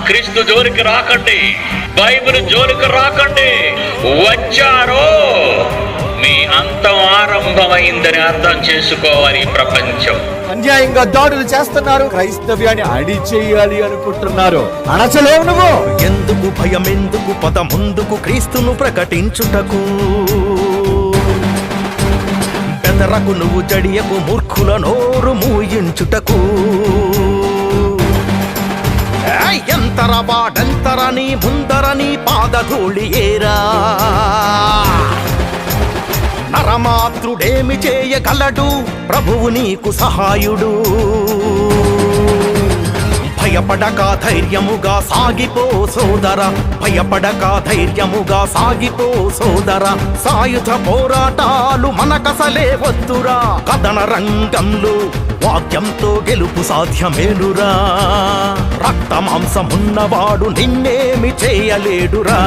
క్రీస్తు జోలికి రాకండి, బైబిల్ జోలికి రాకండి. వచ్చారో మీ అంతం ఆరంభమైందని అర్థం చేసుకోవాలి. ప్రపంచం అన్యాయంగా దాడులు చేస్తున్నారు, క్రైస్తవ్యాన్ని అణిచేయాలి అనుకుంటున్నారు. అణచలేవు నువ్వు. ఎందుకు భయం, ఎందుకు పద ముందుకు క్రీస్తును ప్రకటించుటకు. బెదరకు నువ్వు జడియకు మూర్ఖుల నోరు మూయించుటకు. ఎంతర వాడంతరని ముందరని పాదధూళి ఏరా. నరమాత్రుడేమి చేయగలడు, ప్రభువు నీకు సహాయుడు. భయపడక ధైర్యముగా సాగిపో సోదర, భయపడక ధైర్యముగా సాగిపో సోదర. సాయుధ పోరాటాలు మనకసలే వద్దురా, కథన రంగంలో వాక్యంతో గెలుపు సాధ్యమేనురా. రక్త మాంసమున్నవాడు నిన్నేమి చేయలేడురా.